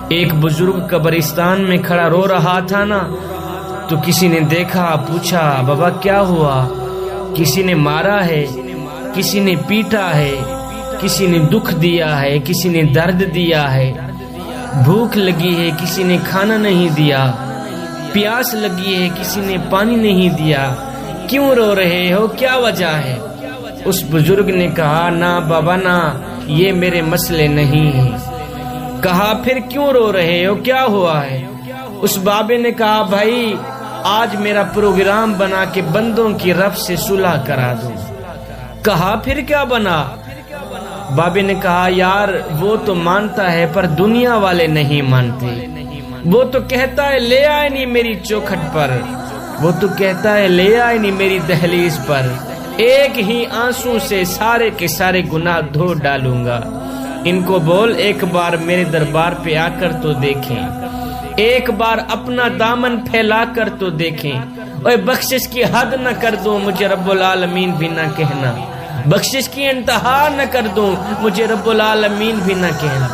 ایک بزرگ قبرستان میں کھڑا رو رہا تھا نا، تو کسی نے دیکھا، پوچھا بابا کیا ہوا؟ کسی نے مارا ہے، کسی نے پیٹا ہے، کسی نے دکھ دیا ہے، کسی نے درد دیا ہے، بھوک لگی ہے، کسی نے کھانا نہیں دیا، پیاس لگی ہے، کسی نے پانی نہیں دیا، کیوں رو رہے ہو؟ کیا وجہ ہے؟ اس بزرگ نے کہا نا بابا نا، یہ میرے مسئلے نہیں ہیں۔ کہا پھر کیوں رو رہے ہو؟ کیا ہوا ہے؟ اس بابے نے کہا بھائی آج میرا پروگرام بنا کہ بندوں کی رب سے صلح کرا دوں۔ کہا پھر کیا بنا؟ بابے نے کہا یار وہ تو مانتا ہے پر دنیا والے نہیں مانتے، وہ تو کہتا ہے لے آئے نہیں میری چوکھٹ پر، وہ تو کہتا ہے لے آئے نہیں میری دہلیز پر، ایک ہی آنسو سے سارے کے سارے گناہ دھو ڈالوں گا۔ ان کو بول ایک بار میرے دربار پہ آ کر تو دیکھیں، ایک بار اپنا دامن پھیلا کر تو دیکھیں، اور بخشش کی حد نہ کر دوں مجھے رب العالمین بھی نہ کہنا، بخشش کی انتہا نہ کر دوں مجھے رب العالمین بھی نہ کہنا۔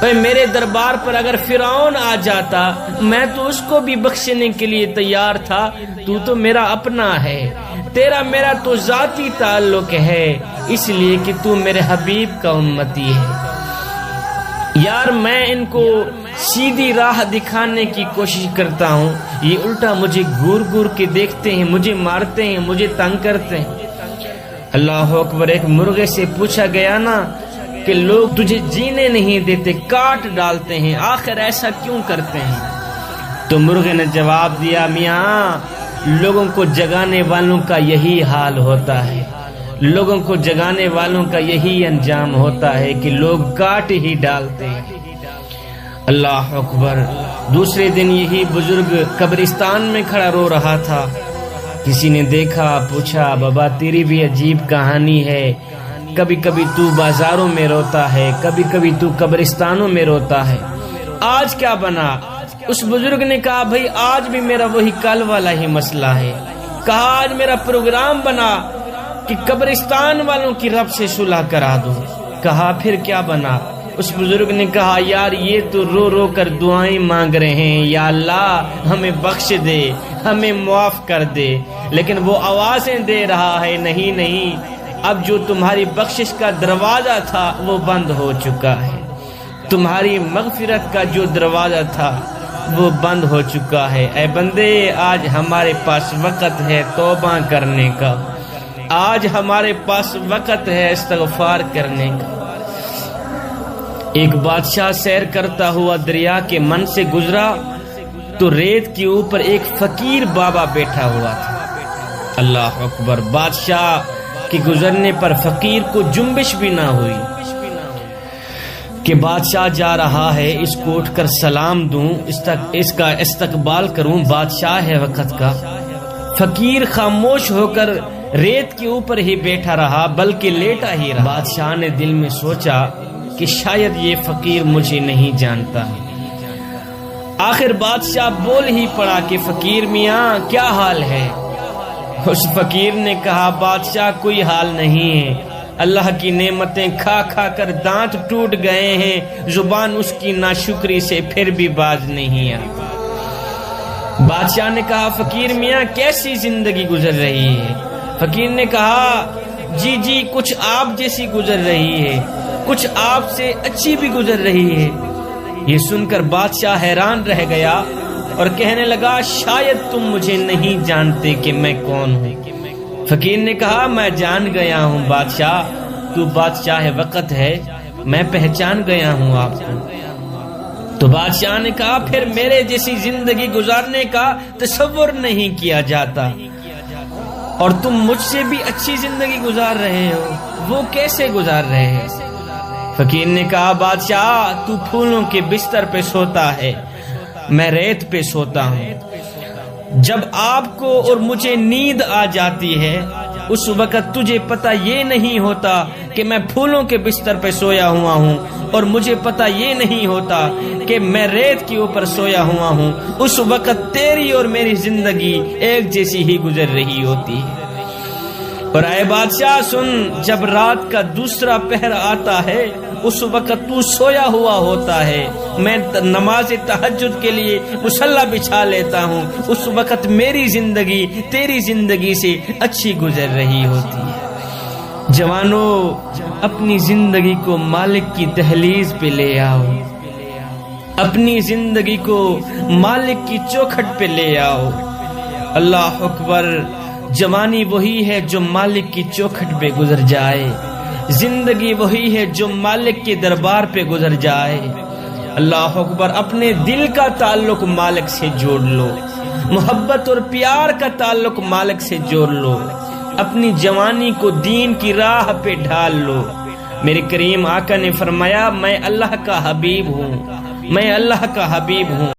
اے میرے دربار پر اگر فرعون آ جاتا میں تو اس کو بھی بخشنے کے لیے تیار تھا، تو میرا اپنا ہے، تیرا میرا تو ذاتی تعلق ہے، اس لیے کہ تو میرے حبیب کا امتی ہے۔ یار میں ان کو سیدھی راہ دکھانے کی کوشش کرتا ہوں، یہ الٹا مجھے گور گور کے دیکھتے ہیں، مجھے مارتے ہیں، مجھے تنگ کرتے ہیں۔ اللہ اکبر۔ ایک مرغے سے پوچھا گیا نا کہ لوگ تجھے جینے نہیں دیتے، کاٹ ڈالتے ہیں، آخر ایسا کیوں کرتے ہیں؟ تو مرغے نے جواب دیا میاں لوگوں کو جگانے والوں کا یہی حال ہوتا ہے، لوگوں کو جگانے والوں کا یہی انجام ہوتا ہے کہ لوگ کاٹ ہی ڈالتے ہیں۔ اللہ اکبر۔ دوسرے دن یہی بزرگ قبرستان میں کھڑا رو رہا تھا، کسی نے دیکھا، پوچھا بابا تیری بھی عجیب کہانی ہے، کبھی کبھی تو بازاروں میں روتا ہے، کبھی کبھی تو قبرستانوں میں روتا ہے، آج کیا بنا؟ اس بزرگ نے کہا بھائی آج بھی میرا وہی کل والا ہی مسئلہ ہے۔ کہا آج میرا پروگرام بنا کہ قبرستان والوں کی رب سے صلح کرا دوں۔ کہا پھر کیا بنا؟ اس بزرگ نے کہا یار یہ تو رو رو کر دعائیں مانگ رہے ہیں، یا اللہ ہمیں بخش دے، ہمیں معاف کر دے، لیکن وہ آوازیں دے رہا ہے نہیں نہیں، اب جو تمہاری بخشش کا دروازہ تھا وہ بند ہو چکا ہے، تمہاری مغفرت کا جو دروازہ تھا وہ بند ہو چکا ہے۔ اے بندے آج ہمارے پاس وقت ہے توبہ کرنے کا، آج ہمارے پاس وقت ہے استغفار کرنے کا۔ ایک بادشاہ سیر کرتا ہوا دریا کے من سے گزرا تو ریت کے اوپر ایک فقیر بابا بیٹھا ہوا تھا۔ اللہ اکبر۔ بادشاہ کے گزرنے پر فقیر کو جنبش بھی نہ ہوئی کہ بادشاہ جا رہا ہے، اس کو اٹھ کر سلام دوں، اس کا استقبال کروں، بادشاہ ہے وقت کا۔ فقیر خاموش ہو کر ریت کے اوپر ہی بیٹھا رہا، بلکہ لیٹا ہی رہا۔ بادشاہ نے دل میں سوچا کہ شاید یہ فقیر مجھے نہیں جانتا۔ آخر بادشاہ بول ہی پڑا کہ فقیر میاں کیا حال ہے؟ اس فقیر نے کہا بادشاہ کوئی حال نہیں ہے، اللہ کی نعمتیں کھا کھا کر دانت ٹوٹ گئے ہیں، زبان اس کی ناشکری سے پھر بھی باز نہیں آتا۔ بادشاہ نے کہا فقیر میاں کیسی زندگی گزر رہی ہے؟ فقیر نے کہا جی کچھ آپ جیسی گزر رہی ہے، کچھ آپ سے اچھی بھی گزر رہی ہے۔ یہ سن کر بادشاہ حیران رہ گیا اور کہنے لگا شاید تم مجھے نہیں جانتے کہ میں کون ہوں۔ فقیر نے کہا میں جان گیا ہوں بادشاہ، تو بادشاہ وقت ہے، میں پہچان گیا ہوں آپ کو۔ تو بادشاہ نے کہا پھر میرے جیسی زندگی گزارنے کا تصور نہیں کیا جاتا، اور تم مجھ سے بھی اچھی زندگی گزار رہے ہو، وہ کیسے گزار رہے ہیں؟ فقیر نے کہا بادشاہ تو پھولوں کے بستر پہ سوتا ہے، میں ریت پہ سوتا ہوں۔ جب آپ کو اور مجھے نیند آ جاتی ہے اس وقت تجھے پتہ یہ نہیں ہوتا کہ میں پھولوں کے بستر پہ سویا ہوا ہوں، اور مجھے پتہ یہ نہیں ہوتا کہ میں ریت کے اوپر سویا ہوا ہوں۔ اس وقت تیری اور میری زندگی ایک جیسی ہی گزر رہی ہوتی ہے۔ اور اے بادشاہ سن، جب رات کا دوسرا پہر آتا ہے اس وقت تو سویا ہوا ہوتا ہے، میں نماز تہجد کے لیے مصلی بچھا لیتا ہوں، اس وقت میری زندگی تیری زندگی سے اچھی گزر رہی ہوتی ہے۔ جوانوں، اپنی زندگی کو مالک کی دہلیز پہ لے آؤ، اپنی زندگی کو مالک کی چوکھٹ پہ لے آؤ۔ اللہ اکبر، جوانی وہی ہے جو مالک کی چوکھٹ پہ گزر جائے، زندگی وہی ہے جو مالک کے دربار پہ گزر جائے۔ اللہ اکبر، اپنے دل کا تعلق مالک سے جوڑ لو، محبت اور پیار کا تعلق مالک سے جوڑ لو، اپنی جوانی کو دین کی راہ پہ ڈھال لو۔ میرے کریم آقا نے فرمایا، میں اللہ کا حبیب ہوں، میں اللہ کا حبیب ہوں۔